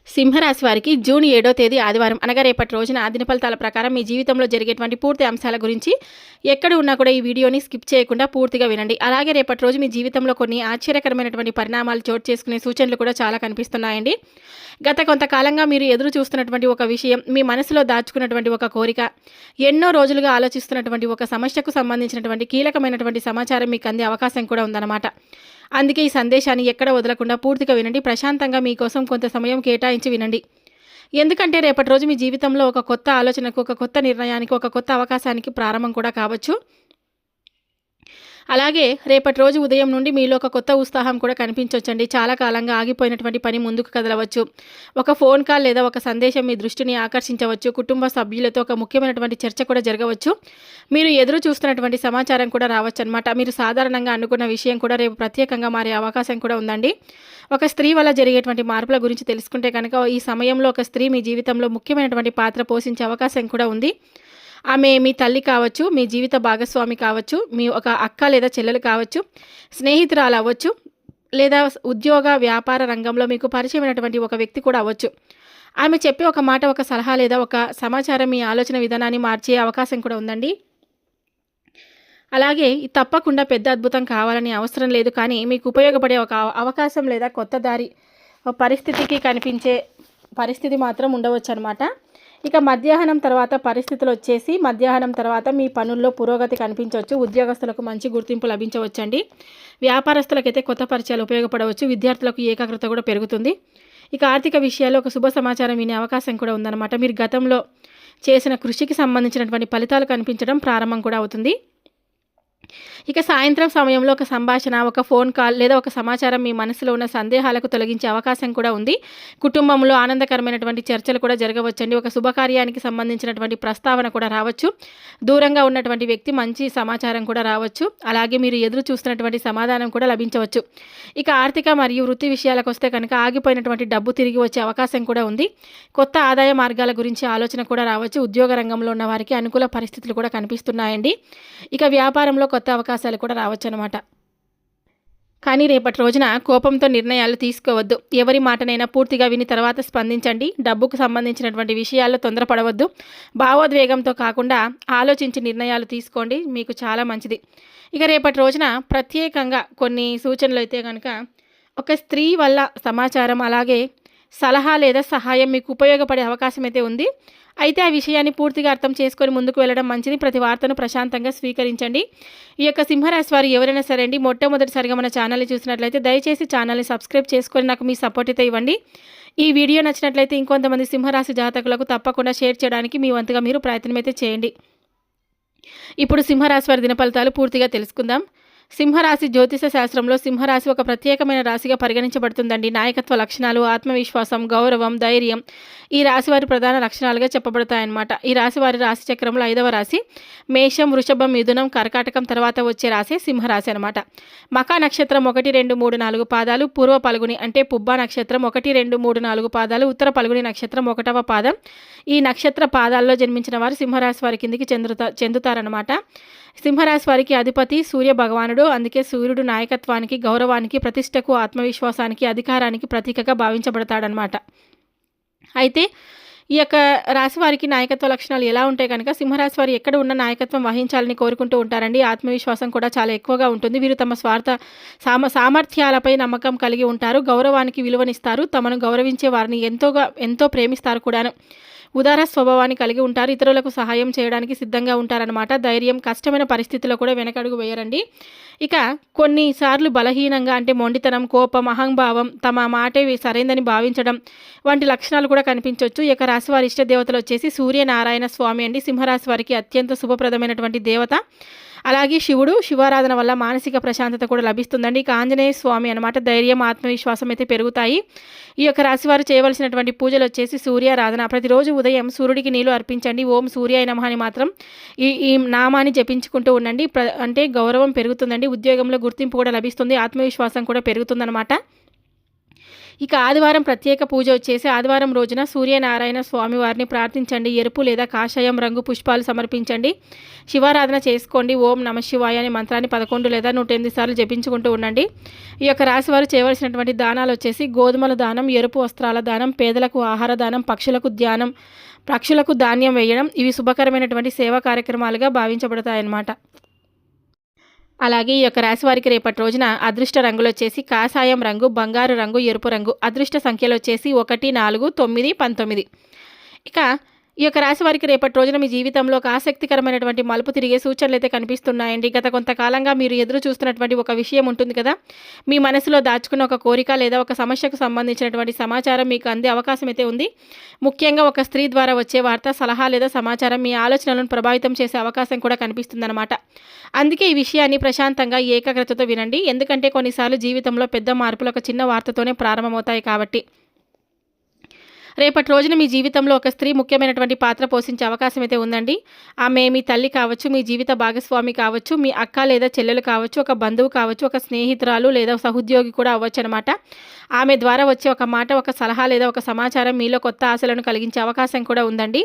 సింహరాశి వారికి జూన్ 7వ తేదీ ఆదివారం అనగా రేపటి రోజున దిన ఫలితాల ప్రకారం మీ జీవితంలో జరిగేటువంటి పూర్తి అంశాల గురించి ఎక్కడ ఉన్నా కూడా ఈ వీడియోని స్కిప్ చేయకుండా పూర్తిగా వినండి. అలాగే రేపటి రోజు మీ జీవితంలో కొన్ని ఆశ్చర్యకరమైనటువంటి పరిణామాలు చోటు చేసుకునే సూచనలు కూడా చాలా కనిపిస్తున్నాయండి. గత కొంతకాలంగా మీరు ఎదురు చూస్తున్నటువంటి ఒక విషయం, మీ మనసులో దాచుకున్నటువంటి ఒక కోరిక, ఎన్నో రోజులుగా ఆలోచిస్తున్నటువంటి ఒక సమస్యకు సంబంధించినటువంటి కీలకమైనటువంటి సమాచారం మీకు అందే అవకాశం కూడా ఉందన్నమాట. అందుకే ఈ సందేశాన్ని ఎక్కడ వదలకుండా పూర్తిగా వినండి. ప్రశాంతంగా మీకోసం కొంత సమయం కేటాయించి వినండి. ఎందుకంటే రేపటి రోజు మీ జీవితంలో ఒక కొత్త ఆలోచనకు, ఒక కొత్త నిర్ణయానికి, ఒక కొత్త అవకాశానికి ప్రారంభం కూడా కావచ్చు. అలాగే రేపటి రోజు ఉదయం నుండి మీలో ఒక కొత్త ఉత్సాహం కూడా కనిపించవచ్చండి. చాలా కాలంగా ఆగిపోయినటువంటి పని ముందుకు కదలవచ్చు. ఒక ఫోన్ కాల్ లేదా ఒక సందేశం మీ దృష్టిని ఆకర్షించవచ్చు. కుటుంబ సభ్యులతో ఒక ముఖ్యమైనటువంటి చర్చ కూడా జరగవచ్చు. మీరు ఎదురు చూస్తున్నటువంటి సమాచారం కూడా రావచ్చు అనమాట. మీరు సాధారణంగా అనుకున్న విషయం కూడా రేపు ప్రత్యేకంగా మారే అవకాశం కూడా ఉందండి. ఒక స్త్రీ వల్ల జరిగేటువంటి మార్పుల గురించి తెలుసుకుంటే కనుక ఈ సమయంలో ఒక స్త్రీ మీ జీవితంలో ముఖ్యమైనటువంటి పాత్ర పోషించే అవకాశం కూడా ఉంది. ఆమె మీ తల్లి కావచ్చు, మీ జీవిత భాగస్వామి కావచ్చు, మీ ఒక అక్క లేదా చెల్లెలు కావచ్చు, స్నేహితురాలు అవ్వచ్చు, లేదా ఉద్యోగ వ్యాపార రంగంలో మీకు పరిచయమైనటువంటి ఒక వ్యక్తి కూడా అవ్వచ్చు. ఆమె చెప్పే ఒక మాట, ఒక సలహా లేదా ఒక సమాచారం మీ ఆలోచన విధానాన్ని మార్చే అవకాశం కూడా ఉందండి. అలాగే తప్పకుండా పెద్ద అద్భుతం కావాలని అవసరం లేదు, కానీ మీకు ఉపయోగపడే ఒక అవకాశం లేదా కొత్త దారి పరిస్థితికి కనిపించే పరిస్థితి మాత్రం ఉండవచ్చు అనమాట. ఇక మధ్యాహ్నం తర్వాత పరిస్థితులు వచ్చేసి మధ్యాహ్నం తర్వాత మీ పనుల్లో పురోగతి కనిపించవచ్చు. ఉద్యోగస్తులకు మంచి గుర్తింపు లభించవచ్చండి. వ్యాపారస్తులకైతే కొత్త పరిచయాలు ఉపయోగపడవచ్చు. విద్యార్థులకు ఏకాగ్రత కూడా పెరుగుతుంది. ఇక ఆర్థిక విషయాల్లో ఒక శుభ సమాచారం వినే అవకాశం కూడా ఉందన్నమాట. మీరు గతంలో చేసిన కృషికి సంబంధించినటువంటి ఫలితాలు కనిపించడం ప్రారంభం కూడా అవుతుంది. ఇక సాయంత్రం సమయంలో ఒక సంభాషణ, ఒక ఫోన్ కాల్ లేదా ఒక సమాచారం మీ మనసులో ఉన్న సందేహాలకు తొలగించే అవకాశం కూడా ఉంది. కుటుంబంలో ఆనందకరమైనటువంటి చర్చలు కూడా జరగవచ్చండి. ఒక శుభకార్యానికి సంబంధించినటువంటి ప్రస్తావన కూడా రావచ్చు. దూరంగా ఉన్నటువంటి వ్యక్తి మంచి సమాచారం కూడా రావచ్చు. అలాగే మీరు ఎదురు చూస్తున్నటువంటి సమాధానం కూడా లభించవచ్చు. ఇక ఆర్థిక మరియు వృత్తి విషయాలకు వస్తే కనుక ఆగిపోయినటువంటి డబ్బు తిరిగి వచ్చే అవకాశం కూడా ఉంది. కొత్త ఆదాయ మార్గాల గురించి ఆలోచన కూడా రావచ్చు. ఉద్యోగ రంగంలో ఉన్న వారికి అనుకూల పరిస్థితులు కూడా కనిపిస్తున్నాయండి. ఇక వ్యాపారంలో కొత్త అవకాశాలు కూడా రావచ్చు అనమాట. కానీ రేపటి రోజున కోపంతో నిర్ణయాలు తీసుకోవద్దు. ఎవరి మాటనైనా పూర్తిగా విని తర్వాత స్పందించండి. డబ్బుకు సంబంధించినటువంటి విషయాల్లో తొందరపడవద్దు. భావోద్వేగంతో కాకుండా ఆలోచించి నిర్ణయాలు తీసుకోండి, మీకు చాలా మంచిది. ఇక రేపటి రోజున ప్రత్యేకంగా కొన్ని సూచనలు అయితే కనుక ఒక స్త్రీ వల్ల సమాచారం, అలాగే సలహా లేదా సహాయం మీకు ఉపయోగపడే అవకాశం అయితే ఉంది. అయితే ఆ విషయాన్ని పూర్తిగా అర్థం చేసుకొని ముందుకు వెళ్ళడం మంచిది. ప్రతి వార్తను ప్రశాంతంగా స్వీకరించండి. ఈ యొక్క సింహరాశి వారు ఎవరైనా సరే అండి మొట్టమొదటిసారిగా మన ఛానల్ని చూసినట్లయితే దయచేసి ఛానల్ని సబ్స్క్రైబ్ చేసుకొని నాకు మీ సపోర్ట్ అయితే ఇవ్వండి. ఈ వీడియో నచ్చినట్లయితే ఇంకొంతమంది సింహరాశి జాతకులకు తప్పకుండా షేర్ చేయడానికి మీ వంతుగా మీరు ప్రయత్నం అయితే చేయండి. ఇప్పుడు సింహరాశి వారి దిన ఫలితాలు పూర్తిగా తెలుసుకుందాం. సింహరాశి జ్యోతిష శాస్త్రంలో సింహరాశి ఒక ప్రత్యేకమైన రాశిగా పరిగణించబడుతుందండి. నాయకత్వ లక్షణాలు, ఆత్మవిశ్వాసం, గౌరవం, ధైర్యం ఈ రాశి వారి ప్రధాన లక్షణాలుగా చెప్పబడతాయన్నమాట. ఈ రాశి వారి రాశి చక్రంలో 5వ రాశి. మేషం, వృషభం, మిథునం, కర్కాటకం తర్వాత వచ్చే రాశి సింహరాశి అనమాట. మఖా నక్షత్రం 1, 2, 3, 4 పాదాలు, పూర్వ పల్గుని అంటే పుబ్బా నక్షత్రం 1, 2, 3, 4 పాదాలు, ఉత్తర పల్గుని నక్షత్రం 1వ పాదం. ఈ నక్షత్ర పాదాల్లో జన్మించిన వారు సింహరాశి వారి కిందికి చెందుతారనమాట. సింహరాశి వారికి అధిపతి సూర్య భగవానుడు. అందుకే సూర్యుడు నాయకత్వానికి, గౌరవానికి, ప్రతిష్టకు, ఆత్మవిశ్వాసానికి, అధికారానికి ప్రతీకగా భావించబడతాడనమాట. అయితే ఈ యొక్క రాశి వారికి నాయకత్వ లక్షణాలు ఎలా ఉంటాయి కనుక సింహరాశి వారు ఎక్కడ ఉన్న నాయకత్వం వహించాలని కోరుకుంటూ ఉంటారండి. ఆత్మవిశ్వాసం కూడా చాలా ఎక్కువగా ఉంటుంది. వీరు తమ సామర్థ్యాలపై నమ్మకం కలిగి ఉంటారు. గౌరవానికి విలువనిస్తారు. తమను గౌరవించే వారిని ఎంతో ప్రేమిస్తారు కూడాను. ఉదార స్వభావాన్ని కలిగి ఉంటారు. ఇతరులకు సహాయం చేయడానికి సిద్ధంగా ఉంటారనమాట. ధైర్యం, కష్టమైన పరిస్థితుల్లో కూడా వెనకడుగు వేయరండి. ఇక కొన్నిసార్లు బలహీనంగా అంటే మొండితనం, కోపం, అహంభావం, తమ మాటే సరైందని భావించడం వంటి లక్షణాలు కూడా కనిపించవచ్చు. ఇక రాశి వారి ఇష్ట దేవతలు వచ్చేసి సూర్యనారాయణ స్వామి అండి. సింహరాశి వారికి అత్యంత శుభప్రదమైనటువంటి దేవత. అలాగే శివారాధన వల్ల మానసిక ప్రశాంతత కూడా లభిస్తుందండి. ఇక ఆంజనేయ స్వామి అనమాట. ధైర్యం, ఆత్మవిశ్వాసం అయితే పెరుగుతాయి. ఈ యొక్క రాశివారు చేయవలసినటువంటి పూజలు వచ్చేసి సూర్యారాధన. ప్రతిరోజు ఉదయం సూర్యుడికి నీళ్లు అర్పించండి. ఓం సూర్యాయ నమః అని మాత్రం ఈ నామాన్ని జపించుకుంటూ ఉండండి. అంటే గౌరవం పెరుగుతుందండి. ఉద్యోగంలో గుర్తింపు కూడా లభిస్తుంది. ఆత్మవిశ్వాసం కూడా పెరుగుతుందన్నమాట. ఇక ఆదివారం ప్రత్యేక పూజ వచ్చేసి ఆదివారం రోజున సూర్యనారాయణ స్వామివారిని ప్రార్థించండి. ఎరుపు లేదా కాషాయం రంగు పుష్పాలు సమర్పించండి. శివారాధన చేసుకోండి. ఓం నమ శివాయ అనే మంత్రాన్ని 11 లేదా 108 సార్లు జపించుకుంటూ ఉండండి. ఈ యొక్క రాశివారు చేయవలసినటువంటి దానాలు వచ్చేసి గోధుమల దానం, ఎరుపు వస్త్రాల దానం, పేదలకు ఆహార దానం, పక్షులకు ధాన్యం వేయడం ఇవి శుభకరమైనటువంటి సేవా కార్యక్రమాలుగా భావించబడతాయన్నమాట. అలాగే ఈ యొక్క రాశి వారికి రేపటి రోజున అదృష్ట రంగులు వచ్చేసి కాషాయం రంగు, బంగారు రంగు, ఎరుపు రంగు. అదృష్ట సంఖ్యలు వచ్చేసి 1, 4, 9, 19. ఇక ఈ యొక్క రాశి వారికి రేపటి రోజున మీ జీవితంలో ఒక ఆసక్తికరమైనటువంటి మలుపు తిరిగే సూచనలు అయితే కనిపిస్తున్నాయండి. గత కొంతకాలంగా మీరు ఎదురు చూస్తున్నటువంటి ఒక విషయం ఉంటుంది కదా, మీ మనసులో దాచుకున్న ఒక కోరిక లేదా ఒక సమస్యకు సంబంధించినటువంటి సమాచారం మీకు అందే అవకాశం అయితే ఉంది. ముఖ్యంగా ఒక స్త్రీ ద్వారా వచ్చే వార్త, సలహా లేదా సమాచారం మీ ఆలోచనలను ప్రభావితం చేసే అవకాశం కూడా కనిపిస్తుందన్నమాట. అందుకే ఈ విషయాన్ని ప్రశాంతంగా ఏకాగ్రతతో వినండి. ఎందుకంటే కొన్నిసార్లు జీవితంలో పెద్ద మార్పులు ఒక చిన్న వార్తతోనే ప్రారంభమవుతాయి కాబట్టి. రేపటి రోజున మీ జీవితంలో ఒక స్త్రీ ముఖ్యమైనటువంటి పాత్ర పోషించే అవకాశం అయితే ఉందండి. ఆమె మీ తల్లి కావచ్చు, మీ జీవిత భాగస్వామి కావచ్చు, మీ అక్క లేదా చెల్లెలు కావచ్చు, ఒక బంధువు కావచ్చు, ఒక స్నేహితురాలు లేదా సహోద్యోగి కూడా అవ్వచ్చు అనమాట. ఆమె ద్వారా వచ్చే ఒక మాట, ఒక సలహా లేదా ఒక సమాచారం మీలో కొత్త ఆశలను కలిగించే అవకాశం కూడా ఉందండి.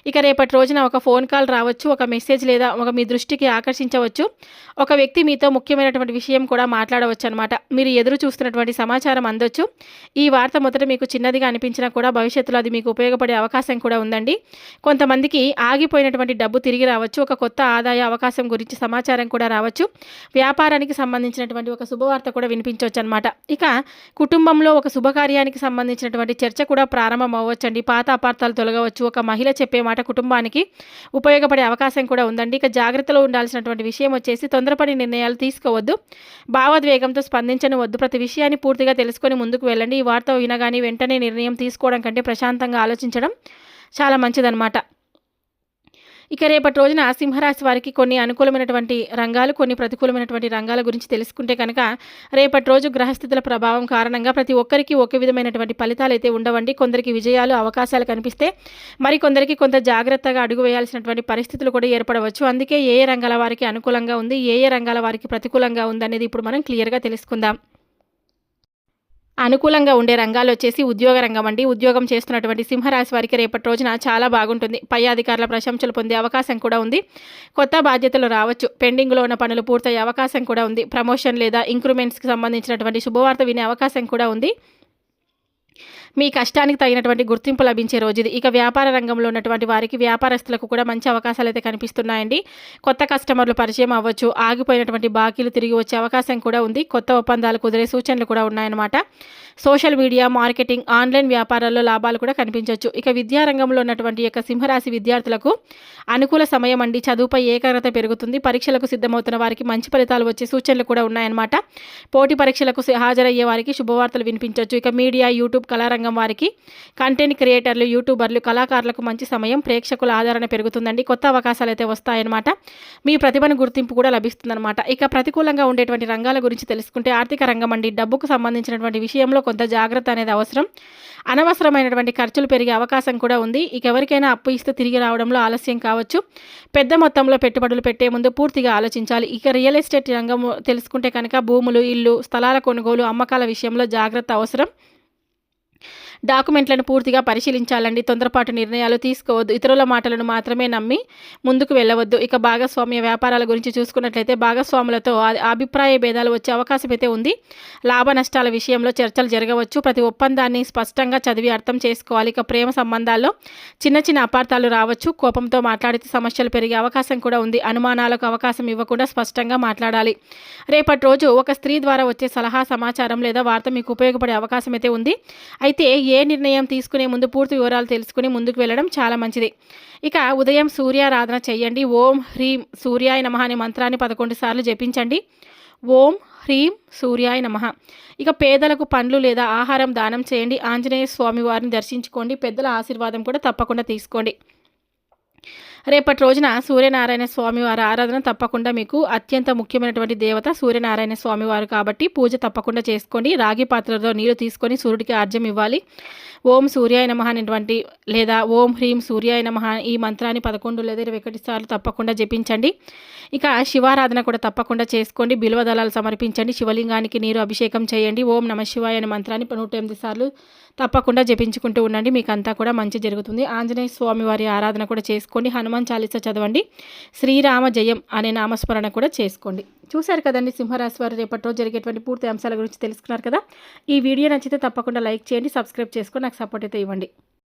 ఇక రేపటి రోజున ఒక ఫోన్ కాల్ రావచ్చు, ఒక మెసేజ్ లేదా మీ దృష్టికి ఆకర్షించవచ్చు. ఒక వ్యక్తి మీతో ముఖ్యమైనటువంటి విషయం కూడా మాట్లాడవచ్చు అనమాట. మీరు ఎదురు చూస్తున్నటువంటి సమాచారం అందొచ్చు. ఈ వార్త మొదట మీకు చిన్నదిగా అనిపించినా కూడా భవిష్యత్తులో అది మీకు ఉపయోగపడే అవకాశం కూడా ఉందండి. కొంతమందికి ఆగిపోయినటువంటి డబ్బు తిరిగి రావచ్చు. ఒక కొత్త ఆదాయ అవకాశం గురించి సమాచారం కూడా రావచ్చు. వ్యాపారానికి సంబంధించినటువంటి ఒక శుభవార్త కూడా వినిపించవచ్చు అనమాట. ఇక కుటుంబంలో ఒక శుభకార్యానికి సంబంధించినటువంటి చర్చ కూడా ప్రారంభం అవ్వచ్చండి. పాత అపార్థాలు తొలగవచ్చు. ఒక మహిళ చెప్పే మాట కుటుంబానికి ఉపయోగపడే అవకాశం కూడా ఉందండి. ఇక జాగ్రత్తలో ఉండాల్సినటువంటి విషయం వచ్చేసి తొందరపడి నిర్ణయాలు తీసుకోవద్దు. భావోద్వేగంతో స్పందించవద్దు. ప్రతి విషయాన్ని పూర్తిగా తెలుసుకొని ముందుకు వెళ్ళండి. ఈ వార్త వినగానే వెంటనే నిర్ణయం తీసుకోవడం కంటే ప్రశాంతంగా ఆలోచించడం చాలా మంచిదన్నమాట. ఇక రేపటి రోజున సింహరాశి వారికి కొన్ని అనుకూలమైనటువంటి రంగాలు, కొన్ని ప్రతికూలమైనటువంటి రంగాల గురించి తెలుసుకుంటే కనుక రేపటి రోజు గ్రహస్థితుల ప్రభావం కారణంగా ప్రతి ఒక్కరికి ఒకే విధమైనటువంటి ఫలితాలు అయితే ఉండవండి. కొందరికి విజయాలు, అవకాశాలు కనిపిస్తే మరికొందరికి కొంత జాగ్రత్తగా అడుగు వేయాల్సినటువంటి పరిస్థితులు కూడా ఏర్పడవచ్చు. అందుకే ఏ రంగాల వారికి అనుకూలంగా ఉంది, ఏ రంగాల వారికి ప్రతికూలంగా ఉందనేది ఇప్పుడు మనం క్లియర్గా తెలుసుకుందాం. అనుకూలంగా ఉండే రంగాలు వచ్చేసి ఉద్యోగ రంగం అండి. ఉద్యోగం చేస్తున్నటువంటి సింహరాశి వారికి రేపటి రోజున చాలా బాగుంటుంది. పై అధికారుల ప్రశంసలు పొందే అవకాశం కూడా ఉంది. కొత్త బాధ్యతలు రావచ్చు. పెండింగ్లో ఉన్న పనులు పూర్తయ్యే అవకాశం కూడా ఉంది. ప్రమోషన్ లేదా ఇంక్రిమెంట్స్కి సంబంధించినటువంటి శుభవార్త వినే అవకాశం కూడా ఉంది. మీ కష్టానికి తగినటువంటి గుర్తింపు లభించే రోజు ఇది. ఇక వ్యాపార రంగంలో ఉన్నటువంటి వారికి, వ్యాపారస్తులకు కూడా మంచి అవకాశాలు అయితే కనిపిస్తున్నాయండి. కొత్త కస్టమర్లు పరిచయం అవ్వచ్చు. ఆగిపోయినటువంటి బాకీలు తిరిగి వచ్చే అవకాశం కూడా ఉంది. కొత్త ఒప్పందాలు కుదిరే సూచనలు కూడా ఉన్నాయన్నమాట. సోషల్ మీడియా, మార్కెటింగ్, ఆన్లైన్ వ్యాపారాల్లో లాభాలు కూడా కనిపించవచ్చు. ఇక విద్యారంగంలో ఉన్నటువంటి యొక్క సింహరాశి విద్యార్థులకు అనుకూల సమయం అండి. చదువుపై ఏకాగ్రత పెరుగుతుంది. పరీక్షలకు సిద్ధమవుతున్న వారికి మంచి ఫలితాలు వచ్చే సూచనలు కూడా ఉన్నాయన్నమాట. పోటీ పరీక్షలకు హాజరయ్యే వారికి శుభవార్తలు వినిపించవచ్చు. ఇక మీడియా, యూట్యూబ్, కళారంగం వారికి, కంటెంట్ క్రియేటర్లు, యూట్యూబర్లు, కళాకారులకు మంచి సమయం. ప్రేక్షకుల ఆదరణ పెరుగుతుందండి. కొత్త అవకాశాలు అయితే వస్తాయన్నమాట. మీ ప్రతిభను గుర్తింపు కూడా లభిస్తుందన్నమాట. ఇక ప్రతికూలంగా ఉండేటువంటి రంగాల గురించి తెలుసుకుంటే ఆర్థిక రంగం అండి. డబ్బుకు సంబంధించినటువంటి విషయంలో కొంత జాగ్రత్త అనేది అవసరం. అనవసరమైనటువంటి ఖర్చులు పెరిగే అవకాశం కూడా ఉంది. ఇక ఎవరికైనా అప్పు ఇస్తే తిరిగి రావడంలో ఆలస్యం కావచ్చు. పెద్ద మొత్తంలో పెట్టుబడులు పెట్టే ముందు పూర్తిగా ఆలోచించాలి. ఇక రియల్ ఎస్టేట్ రంగం తెలుసుకుంటే కనుక భూములు, ఇల్లు, స్థలాల కొనుగోలు, అమ్మకాల విషయంలో జాగ్రత్త అవసరం. డాక్యుమెంట్లను పూర్తిగా పరిశీలించాలండి. తొందరపాటు నిర్ణయాలు తీసుకోవద్దు. ఇతరుల మాటలను మాత్రమే నమ్మి ముందుకు వెళ్ళవద్దు. ఇక భాగస్వామ్య వ్యాపారాల గురించి చూసుకున్నట్లయితే భాగస్వాములతో అభిప్రాయ భేదాలు వచ్చే అవకాశం అయితే ఉంది. లాభ నష్టాల విషయంలో చర్చలు జరగవచ్చు. ప్రతి ఒప్పందాన్ని స్పష్టంగా చదివి అర్థం చేసుకోవాలి. ఇక ప్రేమ సంబంధాల్లో చిన్న చిన్న అపార్థాలు రావచ్చు. కోపంతో మాట్లాడితే సమస్యలు పెరిగే అవకాశం కూడా ఉంది. అనుమానాలకు అవకాశం ఇవ్వకుండా స్పష్టంగా మాట్లాడాలి. రేపటి రోజు ఒక స్త్రీ ద్వారా వచ్చే సలహా, సమాచారం లేదా వార్త మీకు ఉపయోగపడే అవకాశం అయితే ఉంది. అయితే ఏ నిర్ణయం తీసుకునే ముందు పూర్తి వివరాలు తెలుసుకుని ముందుకు వెళ్ళడం చాలా మంచిది. ఇక ఉదయం సూర్యారాధన చేయండి. ఓం హ్రీం సూర్యాయ నమః అనే మంత్రాన్ని 11 సార్లు జపించండి. ఓం హ్రీం సూర్యాయ నమః. ఇక పేదలకు పండ్లు లేదా ఆహారం దానం చేయండి. ఆంజనేయ స్వామి వారిని దర్శించుకోండి. పెద్దల ఆశీర్వాదం కూడా తప్పకుండా తీసుకోండి. రేపటి రోజున సూర్యనారాయణ స్వామి వారి ఆరాధన తప్పకుండా మీకు అత్యంత ముఖ్యమైనటువంటి దేవత సూర్యనారాయణ స్వామి వారు కాబట్టి పూజ తప్పకుండా చేసుకోండి. రాగి పాత్రలో నీళ్లు తీసుకొని సూర్యుడికి ఆర్జ్యం ఇవ్వాలి. ఓం సూర్యాయ నమః అనేటువంటి లేదా ఓం హ్రీం సూర్యాయ నమః ఈ మంత్రాన్ని 11 లేదా 21 సార్లు తప్పకుండా జపించండి. ఇక శివారాధన కూడా తప్పకుండా చేసుకోండి. బిల్వదళాలు సమర్పించండి. శివలింగానికి నీరు అభిషేకం చేయండి. ఓం నమ శివాయ అనే మంత్రాన్ని 108 సార్లు తప్పకుండా జపించుకుంటూ ఉండండి. మీకు అంతా కూడా మంచి జరుగుతుంది. ఆంజనేయ స్వామి వారి ఆరాధన కూడా చేసుకోండి. హనుమాన్ చాలీసా చదవండి. శ్రీరామ జయం అనే నామస్మరణ కూడా చేసుకోండి. చూశారు కదండి సింహరాశి వారు రేపటి రోజు జరిగేటువంటి పూర్తి అంశాల గురించి తెలుసుకున్నారు కదా. ఈ వీడియో నచ్చితే తప్పకుండా లైక్ చేయండి, సబ్స్క్రైబ్ చేసుకొని నాకు సపోర్ట్ అయితే ఇవ్వండి.